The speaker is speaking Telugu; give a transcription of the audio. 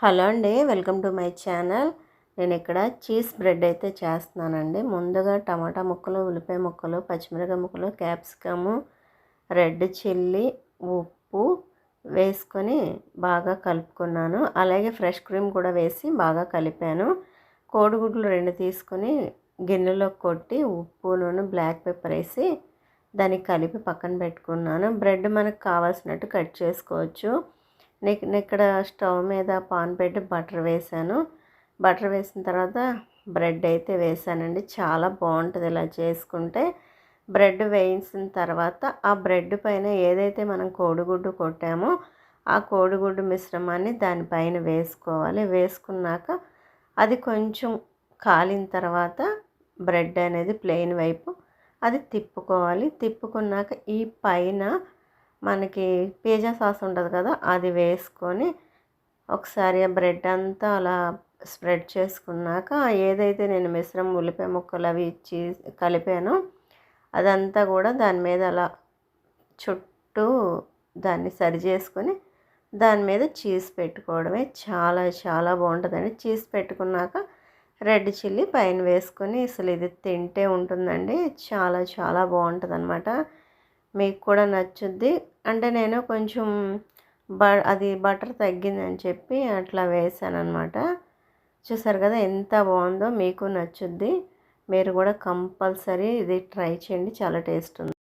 హలో అండి, వెల్కమ్ టు మై ఛానల్. నేను ఇక్కడ చీజ్ బ్రెడ్ అయితే చేస్తున్నానండి. ముందుగా టమాటా ముక్కలు, ఉల్లిపాయ ముక్కలు, పచ్చిమిరపకాయ ముక్కలు, క్యాప్సికము, రెడ్ చిల్లీ, ఉప్పు వేసుకొని బాగా కలుపుకున్నాను. అలాగే ఫ్రెష్ క్రీమ్ కూడా వేసి బాగా కలిపాను. కోడిగుడ్లు 2 తీసుకొని గిన్నెలో కొట్టి ఉప్పు, నూనె, బ్లాక్ పెప్పర్ వేసి దాన్ని కలిపి పక్కన పెట్టుకున్నాను. బ్రెడ్ మనకు కావాల్సినట్టు కట్ చేసుకోవచ్చు. నేను ఇక్కడ స్టవ్ మీద పాన్ పెట్టి బటర్ వేసాను. బటర్ వేసిన తర్వాత బ్రెడ్ అయితే వేసానండి. చాలా బాగుంటుంది ఇలా చేసుకుంటే. బ్రెడ్ వేయించిన తర్వాత ఆ బ్రెడ్ పైన ఏదైతే మనం కోడిగుడ్డు కొట్టామో ఆ కోడిగుడ్డు మిశ్రమాన్ని దానిపైన వేసుకోవాలి. వేసుకున్నాక అది కొంచెం కాలిన తర్వాత బ్రెడ్ అనేది ప్లెయిన్ వైపు అది తిప్పుకోవాలి. తిప్పుకున్నాక ఈ పైన మనకి పిజ్జా సాస్ ఉంటుంది కదా, అది వేసుకొని ఒకసారి ఆ బ్రెడ్ అంతా అలా స్ప్రెడ్ చేసుకున్నాక ఏదైతే నేను మిశ్రమం ఉల్లిపాయ ముక్కలు అవి ఇచ్చి కలిపానో అదంతా కూడా దాని మీద అలా చుట్టూ దాన్ని సరి చేసుకొని దాని మీద చీజ్ పెట్టుకోవడమే. చాలా చాలా బాగుంటుందండి. చీజ్ పెట్టుకున్నాక రెడ్ చిల్లీ పైన వేసుకొని అసలు ఇది తింటే ఉంటుందండి. చాలా చాలా బాగుంటుంది అనమాట. మీకు కూడా నచ్చుద్ది. అంటే నేను కొంచెం అది బటర్ తగ్గిందని చెప్పి అట్లా వేసానన్నమాట. చూసారు కదా ఎంత బాగుందో. మీకు నచ్చుద్ది. మీరు కూడా కంపల్సరీ ఇది ట్రై చేయండి. చాలా టేస్ట్ ఉంది.